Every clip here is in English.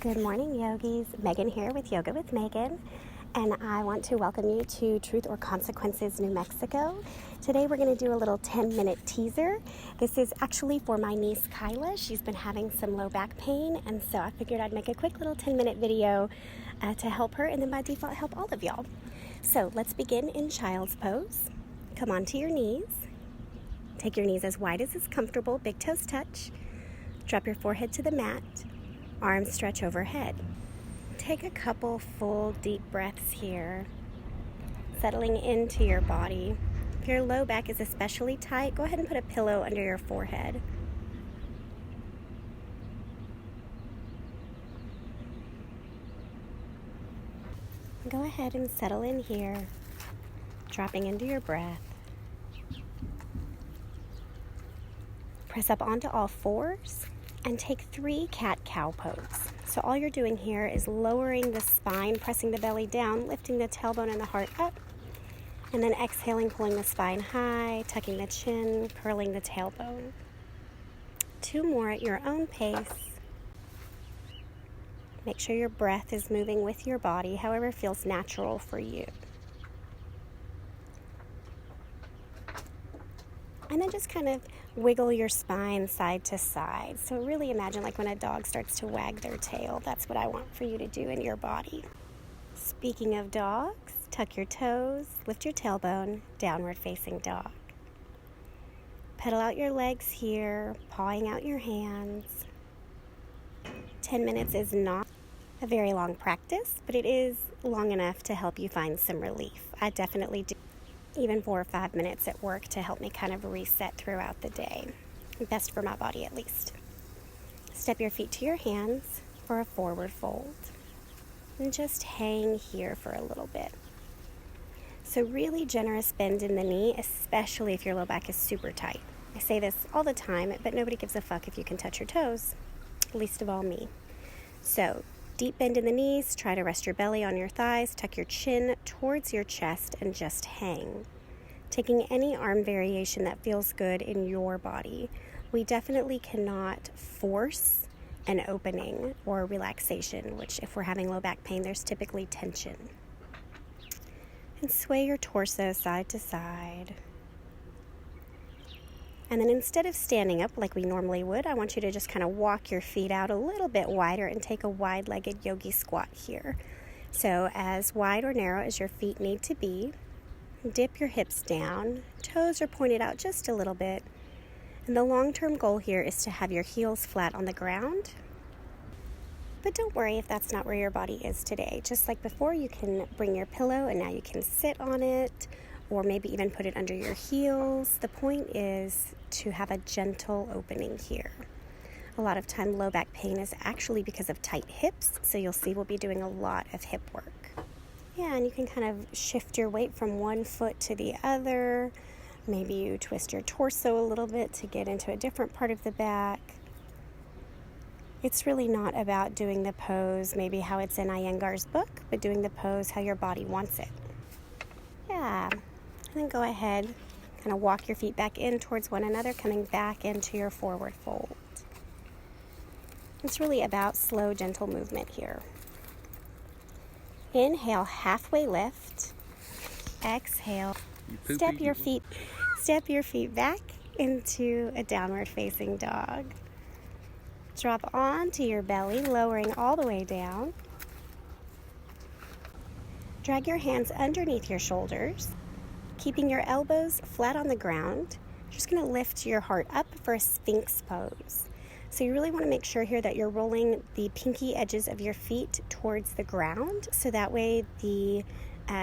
Good morning, yogis. Megan here with Yoga with Megan, and I want to welcome you to Truth or Consequences, New Mexico. Today we're going to do a little 10-minute teaser. This is actually for my niece Kyla. She's been having some low back pain, and so I figured I'd make a quick little 10-minute video to help her, and then by default help all of y'all. So let's begin in Child's Pose. Come onto your knees. Take your knees as wide as is comfortable, big toes touch. Drop your forehead to the mat. Arms stretch overhead. Take a couple full deep breaths here, settling into your body. If your low back is especially tight, go ahead and put a pillow under your forehead. Go ahead and settle in here, dropping into your breath. Press up onto all fours and take 3 cat-cow pose. So all you're doing here is lowering the spine, pressing the belly down, lifting the tailbone and the heart up, and then exhaling, pulling the spine high, tucking the chin, curling the tailbone. 2 more at your own pace. Make sure your breath is moving with your body, however feels natural for you. And then just kind of wiggle your spine side to side. So really imagine like when a dog starts to wag their tail. That's what I want for you to do in your body. Speaking of dogs, tuck your toes, lift your tailbone, downward facing dog. Pedal out your legs here, pawing out your hands. 10 minutes is not a very long practice, but it is long enough to help you find some relief. I definitely do even 4 or 5 minutes at work to help me kind of reset throughout the day. Best for my body, at least. Step your feet to your hands for a forward fold. And just hang here for a little bit. So really generous bend in the knee, especially if your low back is super tight. I say this all the time, but nobody gives a fuck if you can touch your toes, least of all me. So deep bend in the knees, try to rest your belly on your thighs, tuck your chin towards your chest, and just hang. Taking any arm variation that feels good in your body. We definitely cannot force an opening or relaxation, which if we're having low back pain, there's typically tension. And sway your torso side to side. And then instead of standing up like we normally would, I want you to just kind of walk your feet out a little bit wider and take a wide-legged yogi squat here. So as wide or narrow as your feet need to be, dip your hips down, toes are pointed out just a little bit. And the long-term goal here is to have your heels flat on the ground. But don't worry if that's not where your body is today. Just like before, you can bring your pillow and now you can sit on it, or maybe even put it under your heels. The point is to have a gentle opening here. A lot of time low back pain is actually because of tight hips, so you'll see we'll be doing a lot of hip work. Yeah, and you can kind of shift your weight from one foot to the other. Maybe you twist your torso a little bit to get into a different part of the back. It's really not about doing the pose maybe how it's in Iyengar's book, but doing the pose how your body wants it. Yeah. And then go ahead, kind of walk your feet back in towards one another, coming back into your forward fold. It's really about slow, gentle movement here. Inhale, halfway lift. Exhale, step your feet back into a downward facing dog. Drop onto your belly, lowering all the way down. Drag your hands underneath your shoulders. Keeping your elbows flat on the ground, you're just going to lift your heart up for a Sphynx Pose. So you really want to make sure here that you're rolling the pinky edges of your feet towards the ground, so that way the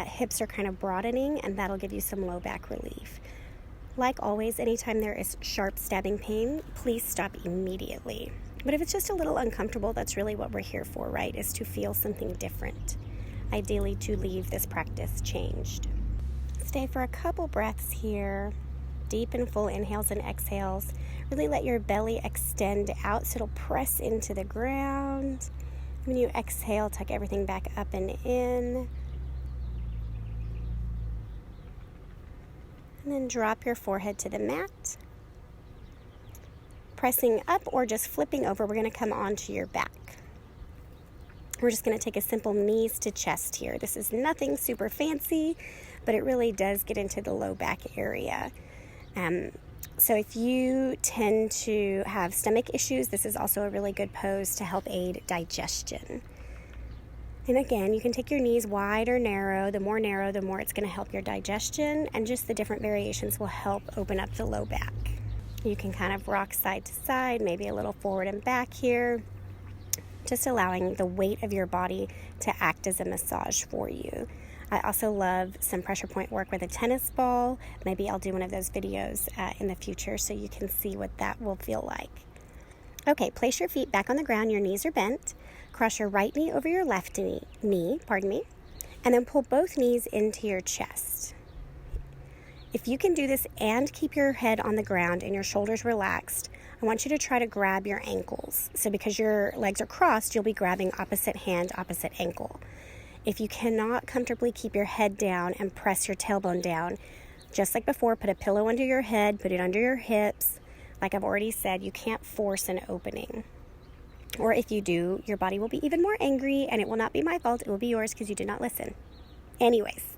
hips are kind of broadening, and that'll give you some low back relief. Like always, anytime there is sharp stabbing pain, please stop immediately. But if it's just a little uncomfortable, that's really what we're here for, right? Is to feel something different. Ideally to leave this practice changed. Stay for a couple breaths here, deep and full inhales and exhales. Really let your belly extend out so it'll press into the ground. When you exhale, tuck everything back up and in. And then drop your forehead to the mat. Pressing up or just flipping over, we're going to come onto your back. We're just going to take a simple knees to chest here. This is nothing super fancy, but it really does get into the low back area. So if you tend to have stomach issues, this is also a really good pose to help aid digestion. And again, you can take your knees wide or narrow. The more narrow, the more it's going to help your digestion, and just the different variations will help open up the low back. You can kind of rock side to side, maybe a little forward and back here, just allowing the weight of your body to act as a massage for you. I also love some pressure point work with a tennis ball. Maybe I'll do one of those videos in the future so you can see what that will feel like. Okay, place your feet back on the ground. Your knees are bent. Cross your right knee over your left knee, and then pull both knees into your chest. If you can do this and keep your head on the ground and your shoulders relaxed, I want you to try to grab your ankles. So because your legs are crossed, you'll be grabbing opposite hand, opposite ankle. If you cannot comfortably keep your head down and press your tailbone down, just like before, put a pillow under your head, put it under your hips. Like I've already said, you can't force an opening. Or if you do, your body will be even more angry, and it will not be my fault. It will be yours because you did not listen. Anyways,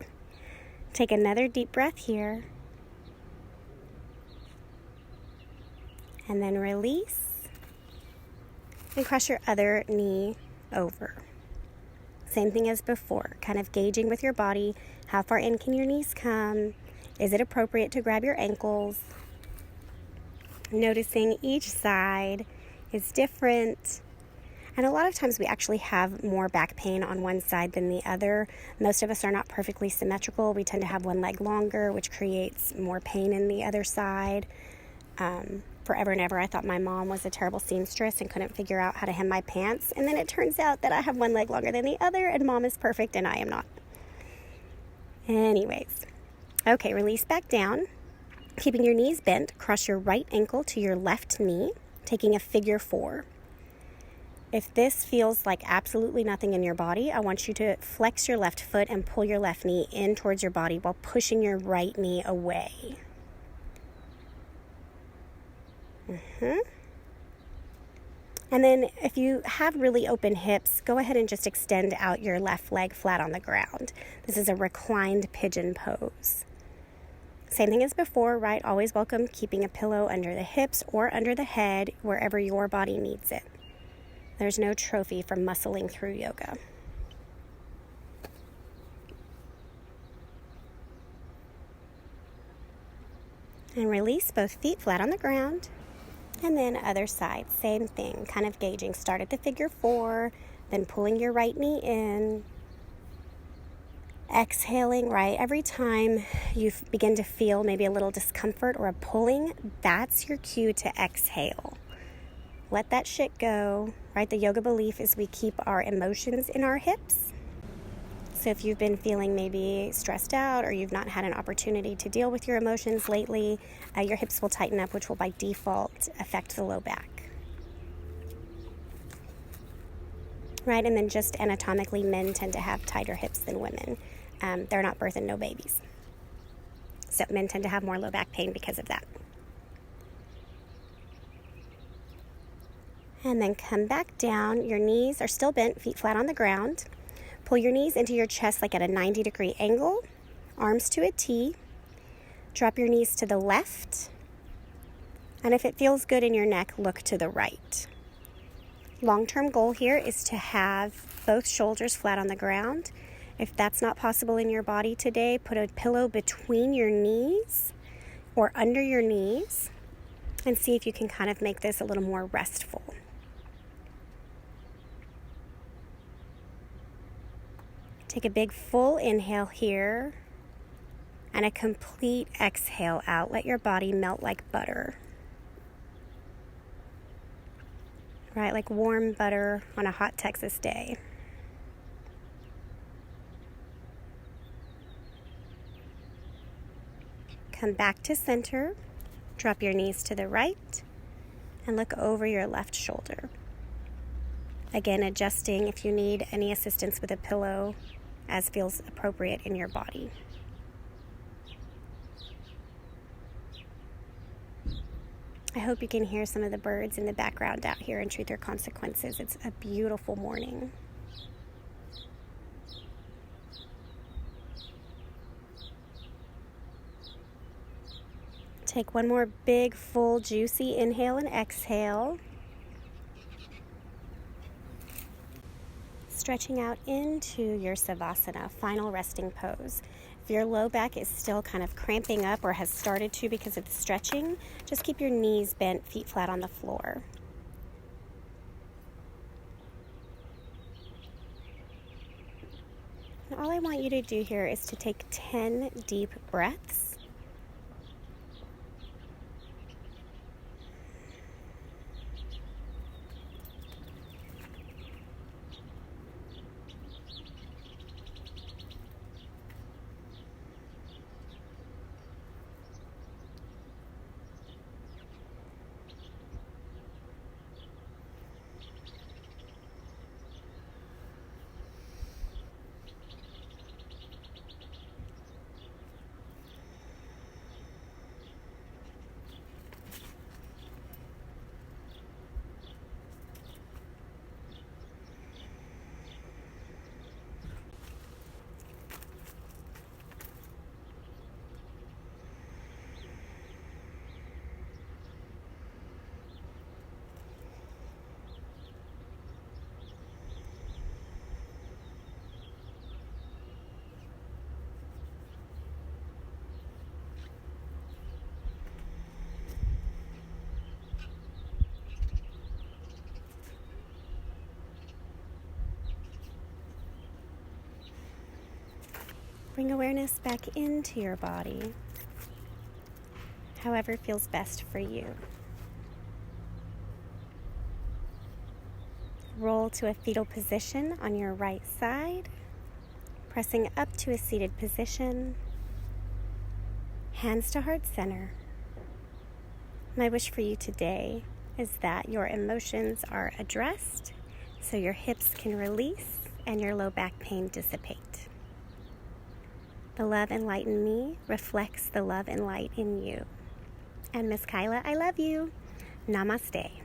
take another deep breath here. And then release. And cross your other knee over. Same thing as before, kind of gauging with your body, how far in can your knees come? Is it appropriate to grab your ankles? Noticing each side is different. And a lot of times we actually have more back pain on one side than the other. Most of us are not perfectly symmetrical. We tend to have one leg longer, which creates more pain in the other side. Forever and ever, I thought my mom was a terrible seamstress and couldn't figure out how to hem my pants. And then it turns out that I have one leg longer than the other, and mom is perfect and I am not. Anyways, okay, release back down. Keeping your knees bent, cross your right ankle to your left knee, taking a figure 4. If this feels like absolutely nothing in your body, I want you to flex your left foot and pull your left knee in towards your body while pushing your right knee away. And then if you have really open hips, go ahead and just extend out your left leg flat on the ground. This is a reclined pigeon pose. Same thing as before, right? Always welcome keeping a pillow under the hips or under the head, wherever your body needs it. There's no trophy for muscling through yoga. And release both feet flat on the ground. And then other side, same thing, kind of gauging. Start at the figure 4, then pulling your right knee in. Exhaling, right? Every time you begin to feel maybe a little discomfort or a pulling, that's your cue to exhale. Let that shit go, right? The yoga belief is we keep our emotions in our hips. So if you've been feeling maybe stressed out or you've not had an opportunity to deal with your emotions lately, your hips will tighten up, which will by default affect the low back. Right, and then just anatomically, men tend to have tighter hips than women. They're not birthing no babies. So men tend to have more low back pain because of that. And then come back down. Your knees are still bent, feet flat on the ground. Pull your knees into your chest like at a 90-degree angle, arms to a T. Drop your knees to the left. And if it feels good in your neck, look to the right. Long-term goal here is to have both shoulders flat on the ground. If that's not possible in your body today, put a pillow between your knees or under your knees and see if you can kind of make this a little more restful. Take a big full inhale here and a complete exhale out. Let your body melt like butter. Right, like warm butter on a hot Texas day. Come back to center. Drop your knees to the right and look over your left shoulder. Again, adjusting if you need any assistance with a pillow as feels appropriate in your body. I hope you can hear some of the birds in the background out here in Truth or Consequences. It's a beautiful morning. Take one more big, full, juicy inhale and exhale. Stretching out into your Savasana, final resting pose. If your low back is still kind of cramping up or has started to because of the stretching, just keep your knees bent, feet flat on the floor. And all I want you to do here is to take 10 deep breaths. Bring awareness back into your body, however feels best for you. Roll to a fetal position on your right side, pressing up to a seated position, hands to heart center. My wish for you today is that your emotions are addressed so your hips can release and your low back pain dissipate. The love and light in me reflects the love and light in you. And Miss Kyla, I love you. Namaste.